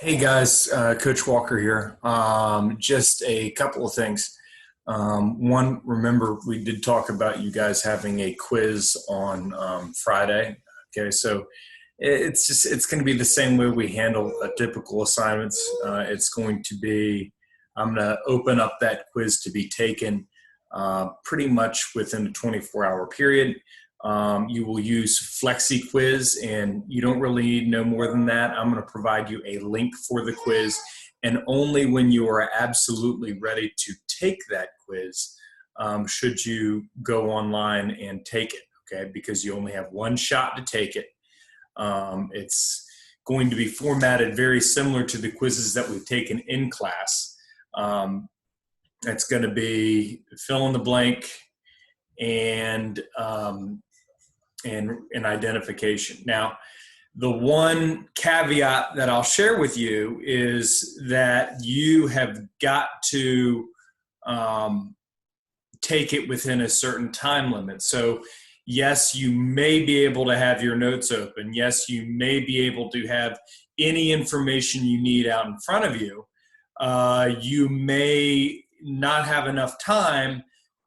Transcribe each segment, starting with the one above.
Hey guys, Coach Walker here. Just a couple of things. One, remember we did talk about you guys having a quiz on Friday. Okay, so it's going to be the same way we handle typical assignments. It's going to be I'm going to open up that quiz to be taken pretty much within a 24-hour period. You will use Flexi Quiz, and you don't really need no more than that. I'm going to provide you a link for the quiz, and only when you are absolutely ready to take that quiz should you go online and take it, okay? Because you only have one shot to take it. It's going to be formatted very similar to the quizzes that we've taken in class. It's going to be fill in the blank and identification. Now, the one caveat that I'll share with you is that you have got to take it within a certain time limit. So yes, you may be able to have your notes open. Yes, you may be able to have any information you need out in front of you. You may not have enough time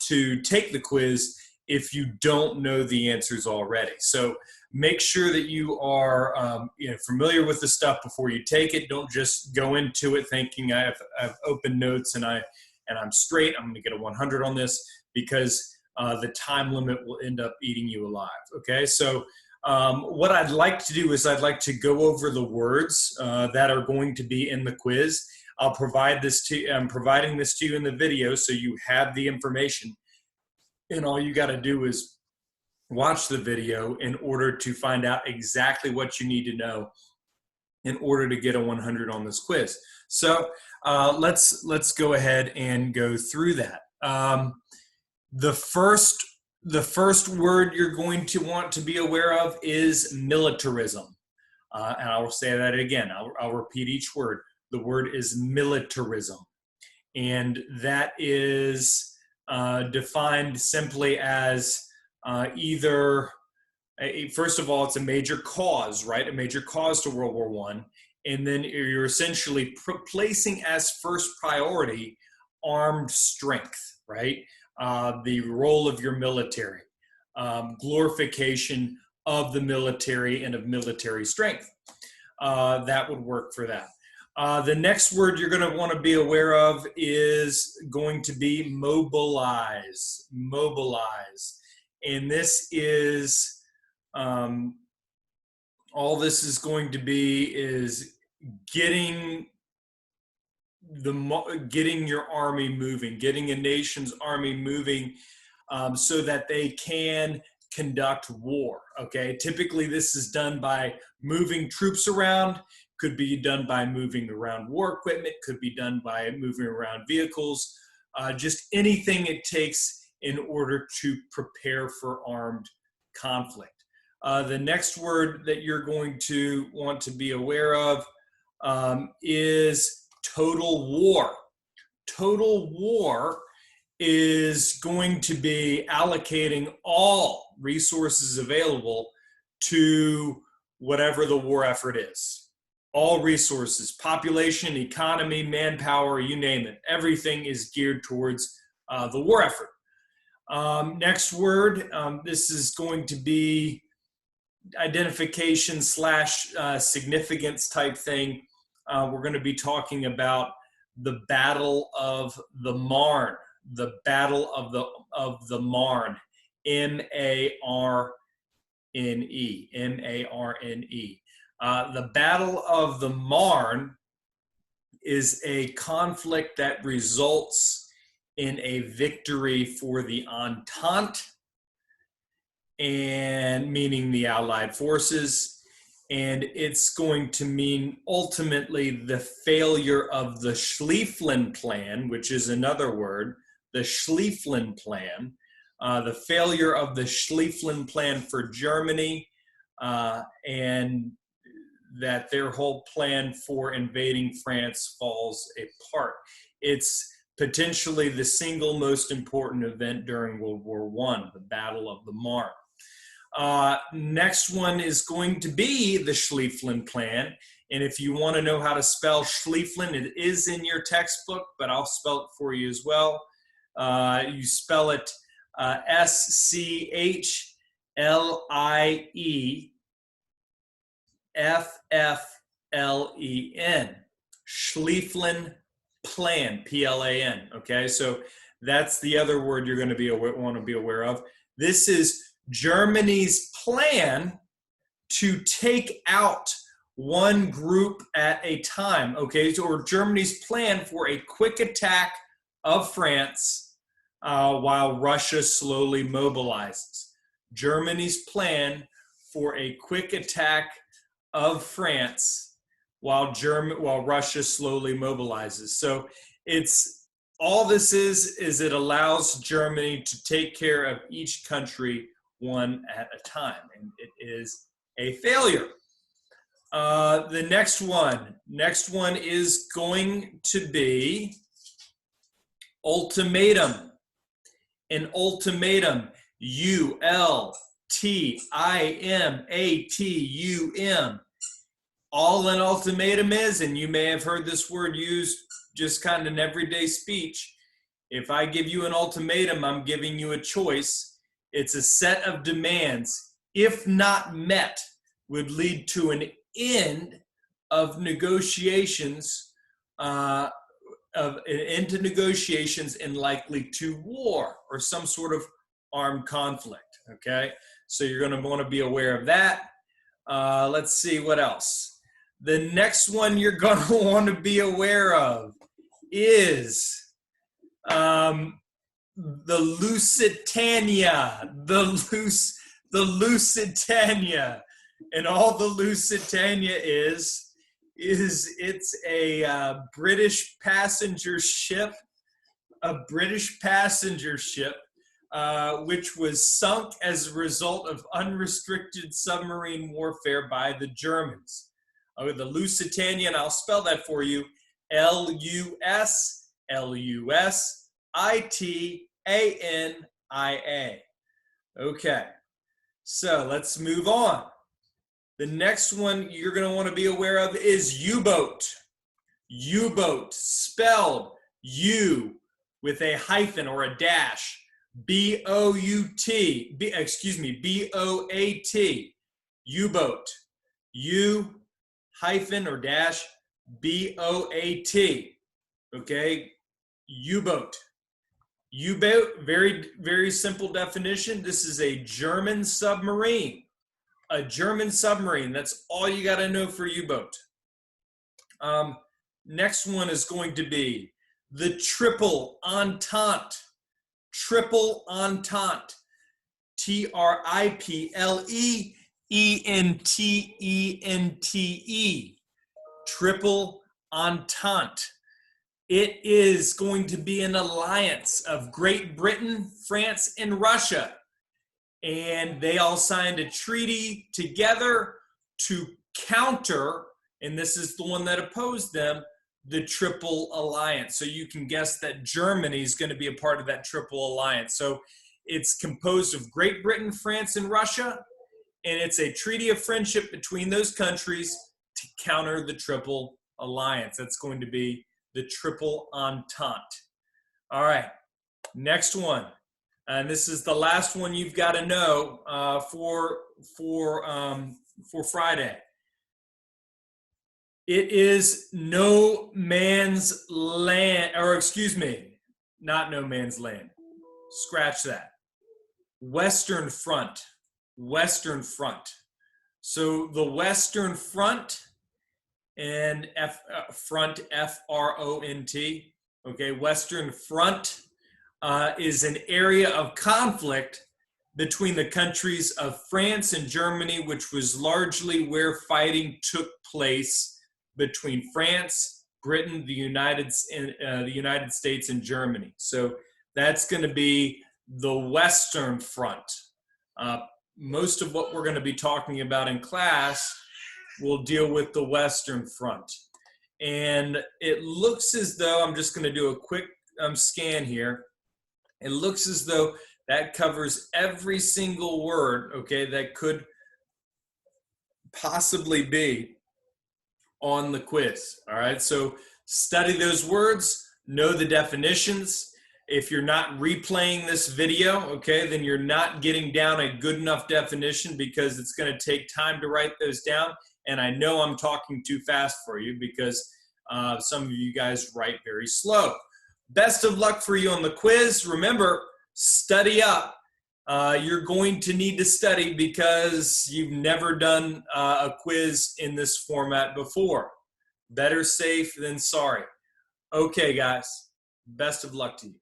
to take the quiz if you don't know the answers already. So make sure that you are familiar with the stuff before you take it. Don't just go into it thinking I've open notes and I'm straight. I'm going to get a 100 on this, because the time limit will end up eating you alive. Okay, so what I'd like to do is I'd like to go over the words that are going to be in the quiz. I'm providing this to you in the video, so you have the information. And all you got to do is watch the video in order to find out exactly what you need to know in order to get a 100 on this quiz. So let's go ahead and go through that. The first word you're going to want to be aware of is militarism. And I will say that again. I'll repeat each word. The word is militarism. And that is defined simply as first of all, it's a major cause, right? A major cause to World War I. And then you're essentially placing as first priority armed strength, right? The role of your military, glorification of the military and of military strength. That would work for that. The next word you're going to want to be aware of is going to be mobilize. Mobilize. And this is, all this is going to be is getting your army moving, getting a nation's army moving so that they can conduct war, okay? Typically this is done by moving troops around, could be done by moving around war equipment, could be done by moving around vehicles, just anything it takes in order to prepare for armed conflict. The next word that you're going to want to be aware of is total war. Total war is going to be allocating all resources available to whatever the war effort is. All resources, population, economy, manpower, you name it. Everything is geared towards the war effort. Next word, this is going to be identification / significance type thing. We're going to be talking about the Battle of the Marne. The Battle of the Marne. M-A-R-N-E. M-A-R-N-E. The Battle of the Marne is a conflict that results in a victory for the Entente, and meaning the Allied forces. And it's going to mean ultimately the failure of the Schlieffen Plan, which is another word, the Schlieffen Plan, the failure of the Schlieffen Plan for Germany, and that their whole plan for invading France falls apart. It's potentially the single most important event during World War I, the Battle of the Marne. Next one is going to be the Schlieffen Plan, And if you want to know how to spell Schlieflin, it is in your textbook, but I'll spell it for you as well. You spell it Schliefflen. Schlieflin plan, Plan. Okay, so that's the other word you're going to want to be aware of. This is Germany's plan to take out one group at a time. Okay, so or Germany's plan for a quick attack of France while Russia slowly mobilizes. Germany's plan for a quick attack of France while Russia slowly mobilizes. So it's all this is it allows Germany to take care of each country one at a time, and it is a failure. The next one is going to be ultimatum. An ultimatum, ultimatum. All an ultimatum is, and you may have heard this word used just kind of in everyday speech. If I give you an ultimatum, I'm giving you a choice. It's a set of demands, if not met, would lead to an end of negotiations, and likely to war or some sort of armed conflict. Okay, so you're going to want to be aware of that. Let's see what else. The next one you're going to want to be aware of is the Lusitania. The Lusitania. And all the Lusitania is it's a British passenger ship, which was sunk as a result of unrestricted submarine warfare by the Germans. The Lusitania, and I'll spell that for you, Lusitania. Okay, so let's move on. The next one you're going to want to be aware of is U-boat. U-boat, spelled U with a hyphen or a dash. B-O-U-T, B-O-A-T. U-boat. U hyphen or dash B-O-A-T. Okay, U-boat. U-boat, very, very simple definition. This is a German submarine. A German submarine. That's all you got to know for U-boat. Next one is going to be the Triple Entente. Triple Entente. Tripleentente. Triple Entente. It is going to be an alliance of Great Britain, France, and Russia. And they all signed a treaty together to counter, and this is the one that opposed them, the Triple Alliance. So you can guess that Germany is going to be a part of that Triple Alliance. So it's composed of Great Britain, France, and Russia, and it's a treaty of friendship between those countries to counter the Triple Alliance. That's going to be the Triple Entente. All right, next one. And this is the last one you've got to know for Friday. It is no man's land, or excuse me, not no man's land. Scratch that. Western Front. Western Front. So the Western Front and front, F-R-O-N-T. Okay, Western Front is an area of conflict between the countries of France and Germany, which was largely where fighting took place between France, Britain, the United States, and Germany. So that's going to be the Western Front. Most of what we're going to be talking about in class will deal with the Western Front. And it looks as though, I'm just going to do a quick scan here. It looks as though that covers every single word, okay, that could possibly be on the quiz. All right, so study those words, know the definitions. If you're not replaying this video, okay, then you're not getting down a good enough definition, because it's going to take time to write those down. And I know I'm talking too fast for you, because some of you guys write very slow. Best of luck for you on the quiz. Remember, study up. You're going to need to study, because you've never done a quiz in this format before. Better safe than sorry. Okay, guys, best of luck to you.